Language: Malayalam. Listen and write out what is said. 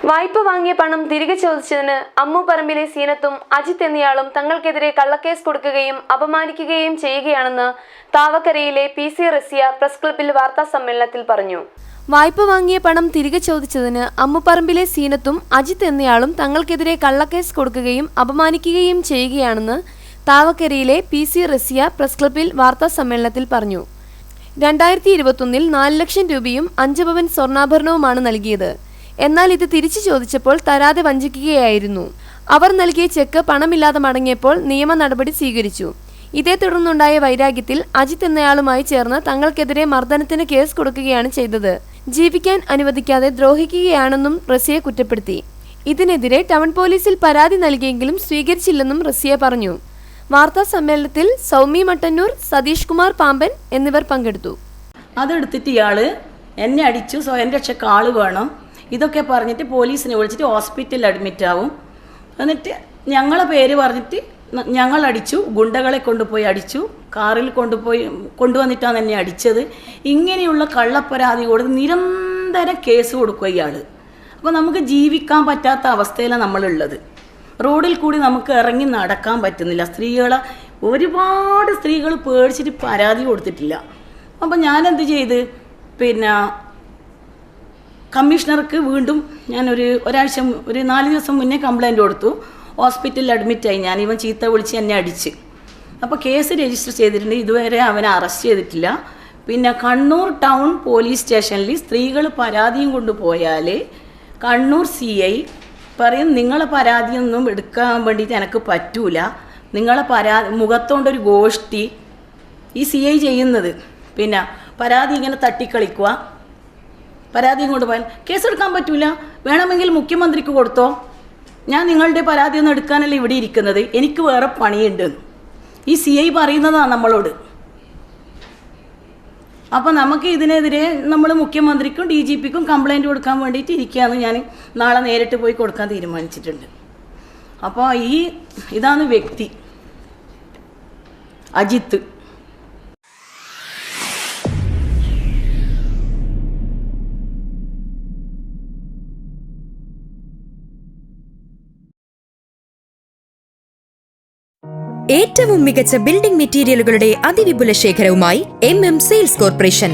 വായ്പ വാങ്ങിയ പണം തിരികെ ചോദിച്ചതിന് അമ്മു പറമ്പിലെ സീനത്തും അജിത്ത് എന്നയാളും തങ്ങൾക്കെതിരെ കള്ളക്കേസ് കൊടുക്കുകയും അപമാനിക്കുകയും ചെയ്യുകയാണെന്ന് താവക്കരയിലെ PC റസിയ പ്രസ് ക്ലബ്ബിൽ വാർത്താ സമ്മേളനത്തിൽ പറഞ്ഞു. വായ്പ വാങ്ങിയ പണം തിരികെ ചോദിച്ചതിന് അമ്മുപറമ്പിലെ സീനത്തും അജിത്ത് എന്നയാളും തങ്ങൾക്കെതിരെ കള്ളക്കേസ് കൊടുക്കുകയും അപമാനിക്കുകയും ചെയ്യുകയാണെന്ന് താവക്കരയിലെ PC റസിയ പ്രസ് ക്ലബ്ബിൽ വാർത്താ സമ്മേളനത്തിൽ പറഞ്ഞു. 2021-ൽ 4 ലക്ഷം രൂപയും 5 പവൻ സ്വർണ്ണാഭരണവുമാണ് നൽകിയത്. എന്നാൽ ഇത് തിരിച്ചു ചോദിച്ചപ്പോൾ തരാതെ വഞ്ചിക്കുകയായിരുന്നു. അവർ നൽകിയ ചെക്ക് പണമില്ലാതെ മടങ്ങിയപ്പോൾ നിയമ നടപടി സ്വീകരിച്ചു. ഇതേ തുടർന്നുണ്ടായ വൈരാഗ്യത്തിൽ അജിത്ത് എന്നയാളുമായി ചേർന്ന് തങ്ങൾക്കെതിരെ മർദ്ദനത്തിന് കേസ് കൊടുക്കുകയാണ് ചെയ്തത്. ജീവിക്കാൻ അനുവദിക്കാതെ ദ്രോഹിക്കുകയാണെന്നും റസിയ കുറ്റപ്പെടുത്തി. ഇതിനെതിരെ ടൗൺ പോലീസിൽ പരാതി നൽകിയെങ്കിലും സ്വീകരിച്ചില്ലെന്നും റസിയ പറഞ്ഞു. വാർത്താ സമ്മേളനത്തിൽ സൗമി മട്ടന്നൂർ, സതീഷ് കുമാർ പാമ്പൻ എന്നിവർ പങ്കെടുത്തു. അതെടുത്തിട്ട് ഇയാള് എന്നെ അടിച്ചു, സ്വയം രക്ഷയ്ക്ക് ആള് വേണം, ഇതൊക്കെ പറഞ്ഞിട്ട് പോലീസിനെ വിളിച്ചിട്ട് ഹോസ്പിറ്റലിൽ അഡ്മിറ്റ് ആവും. എന്നിട്ട് ഞങ്ങളെ പേര് പറഞ്ഞിട്ട് ഞങ്ങൾ അടിച്ചു, ഗുണ്ടകളെ കൊണ്ടുപോയി അടിച്ചു, കാറിൽ കൊണ്ടുവന്നിട്ടാണ് എന്നെ അടിച്ചത്. ഇങ്ങനെയുള്ള കള്ളപ്പരാതി കൊടുത്ത് നിരന്തരം കേസ് കൊടുക്കുക ഇയാൾ. അപ്പോൾ നമുക്ക് ജീവിക്കാൻ പറ്റാത്ത അവസ്ഥയിലാണ് നമ്മളുള്ളത്. റോഡിൽ കൂടി നമുക്ക് ഇറങ്ങി നടക്കാൻ പറ്റുന്നില്ല. ഒരുപാട് സ്ത്രീകൾ പേടിച്ചിട്ട് പരാതി കൊടുത്തിട്ടില്ല. അപ്പോൾ ഞാനെന്ത് ചെയ്ത്, കമ്മീഷണർക്ക് വീണ്ടും ഞാൻ ഒരു 4 ദിവസം മുന്നേ കംപ്ലൈൻറ്റ് കൊടുത്തു. ഹോസ്പിറ്റലിൽ അഡ്മിറ്റായി. ഇവൻ ചീത്ത വിളിച്ച് എന്നെ അടിച്ച്. അപ്പോൾ കേസ് രജിസ്റ്റർ ചെയ്തിട്ടുണ്ട്. ഇതുവരെ അവനെ അറസ്റ്റ് ചെയ്തിട്ടില്ല. പിന്നെ കണ്ണൂർ ടൗൺ പോലീസ് സ്റ്റേഷനിൽ സ്ത്രീകൾ പരാതിയും കൊണ്ടുപോയാൽ കണ്ണൂർ CI പറയും, നിങ്ങളെ പരാതിയൊന്നും എടുക്കാൻ വേണ്ടിയിട്ട് എനിക്ക് പറ്റൂല, നിങ്ങളെ മുഖത്തോണ്ടൊരു ഗോഷ്ടി ഈ CI ചെയ്യുന്നത്. പിന്നെ പരാതി ഇങ്ങനെ തട്ടിക്കളിക്കുക, പരാതിയും കൊണ്ടുപോയാൽ കേസെടുക്കാൻ പറ്റൂല, വേണമെങ്കിൽ മുഖ്യമന്ത്രിക്ക് കൊടുത്തോ, ഞാൻ നിങ്ങളുടെ പരാതിയൊന്നും എടുക്കാനല്ല ഇവിടെ ഇരിക്കുന്നത്, എനിക്ക് വേറെ പണിയുണ്ട്, ഈ CI പറയുന്നതാണ് നമ്മളോട്. അപ്പോൾ നമുക്ക് ഇതിനെതിരെ നമ്മൾ മുഖ്യമന്ത്രിക്കും DGPക്കും കംപ്ലൈൻറ്റ് കൊടുക്കാൻ വേണ്ടിയിട്ട് ഇരിക്കുകയെന്ന് ഞാൻ നാളെ നേരിട്ട് പോയി കൊടുക്കാൻ തീരുമാനിച്ചിട്ടുണ്ട്. അപ്പോൾ ഇതാണ് വ്യക്തി അജിത്ത്. ഏറ്റവും മികച്ച ബിൽഡിംഗ് മെറ്റീരിയലുകളുടെ അതിവിപുല ശേഖരവുമായി MM സെയിൽസ് കോർപ്പറേഷൻ.